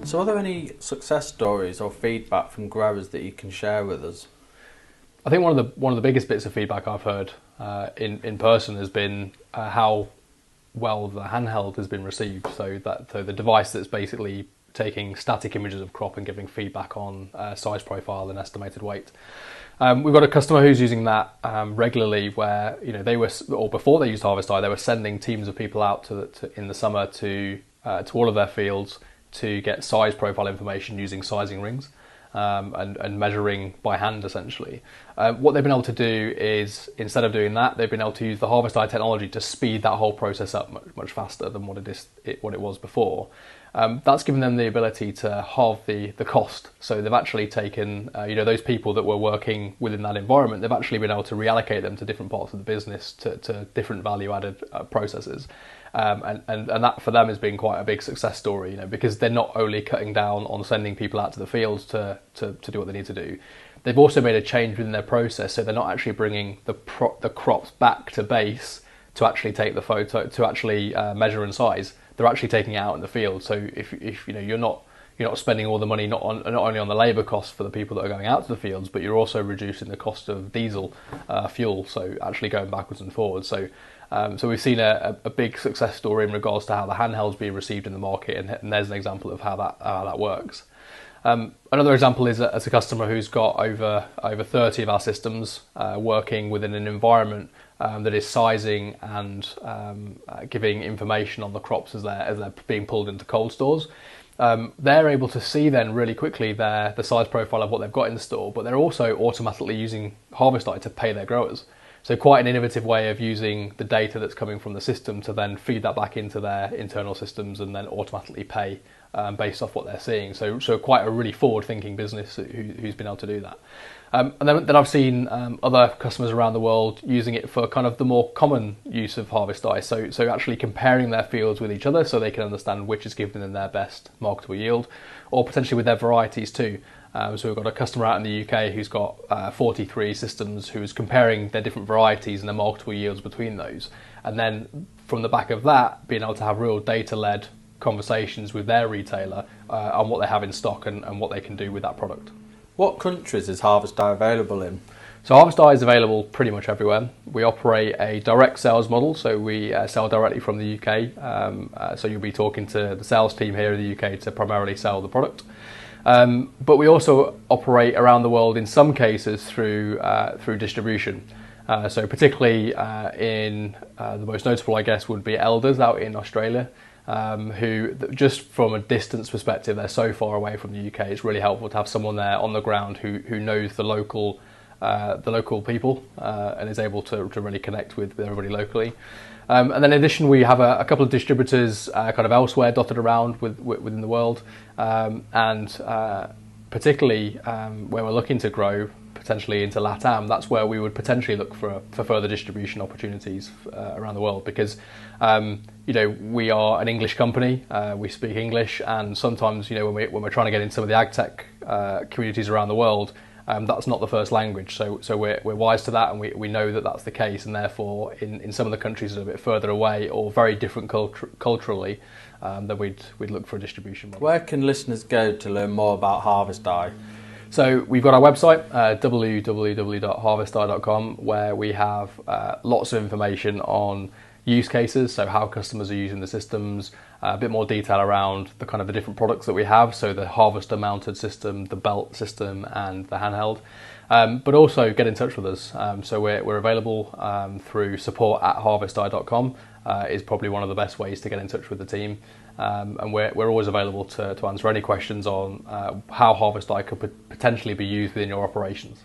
So are there any success stories or feedback from growers that you can share with us? I think one of the biggest bits of feedback I've heard in person has been how well the handheld has been received. So the device that's basically taking static images of crop and giving feedback on size profile and estimated weight. We've got a customer who's using that regularly, where they were, or before they used HarvestEye, they were sending teams of people out in the summer to all of their fields to get size profile information using sizing rings. And measuring by hand, essentially. What they've been able to do is, instead of doing that, they've been able to use the HarvestEye technology to speed that whole process up much faster than what it was before. That's given them the ability to halve the cost. So they've actually taken those people that were working within that environment, they've actually been able to reallocate them to different parts of the business, to different value-added processes. And that for them has been quite a big success story, because they're not only cutting down on sending people out to the fields to do what they need to do, they've also made a change within their process, so they're not actually bringing the crops back to base to actually take the photo, to actually measure and size. They're actually taking it out in the field. So if you're not spending all the money not only on the labour costs for the people that are going out to the fields, but you're also reducing the cost of diesel fuel. So actually going backwards and forwards. So we've seen a big success story in regards to how the handheld's being received in the market, and there's an example of how that works. Another example is a customer who's got over 30 of our systems working within an environment that is sizing and giving information on the crops as they're being pulled into cold stores. They're able to see then really quickly the size profile of what they've got in the store, but they're also automatically using HarvestEye to pay their growers. So quite an innovative way of using the data that's coming from the system to then feed that back into their internal systems and then automatically pay based off what they're seeing. So quite a really forward-thinking business who's been able to do that. And then I've seen other customers around the world using it for kind of the more common use of HarvestEye. So actually comparing their fields with each other so they can understand which is giving them their best marketable yield, or potentially with their varieties too. So we've got a customer out in the UK who's got 43 systems, who's comparing their different varieties and their marketable yields between those. And then from the back of that, being able to have real data-led conversations with their retailer on what they have in stock and what they can do with that product. What countries is HarvestEye available in? So HarvestEye is available pretty much everywhere. We operate a direct sales model, so we sell directly from the UK. So you'll be talking to the sales team here in the UK to primarily sell the product. But we also operate around the world in some cases through distribution. So particularly in the most notable, I guess, would be Elders out in Australia, who just from a distance perspective, they're so far away from the UK. It's really helpful to have someone there on the ground who knows the local people and is able to really connect with everybody locally. And then in addition, we have a couple of distributors kind of elsewhere dotted around within the world, and particularly where we're looking to grow potentially into LATAM, that's where we would potentially look for further distribution opportunities around the world, because we are an English company, we speak English, and sometimes when we're trying to get in some of the ag tech communities around the world, that's not the first language, so we're wise to that, and we know that that's the case, and therefore in some of the countries that are a bit further away or very different culturally, then we'd look for a distribution model. Where can listeners go to learn more about HarvestEye? So we've got our website, www.harvesteye.com, where we have lots of information on use cases, so how customers are using the systems, a bit more detail around the kind of the different products that we have, so the harvester mounted system, the belt system, and the handheld. But also get in touch with us. So we're available through support@harvesteye.com is probably one of the best ways to get in touch with the team. And we're always available to answer any questions on how HarvestEye could potentially be used within your operations.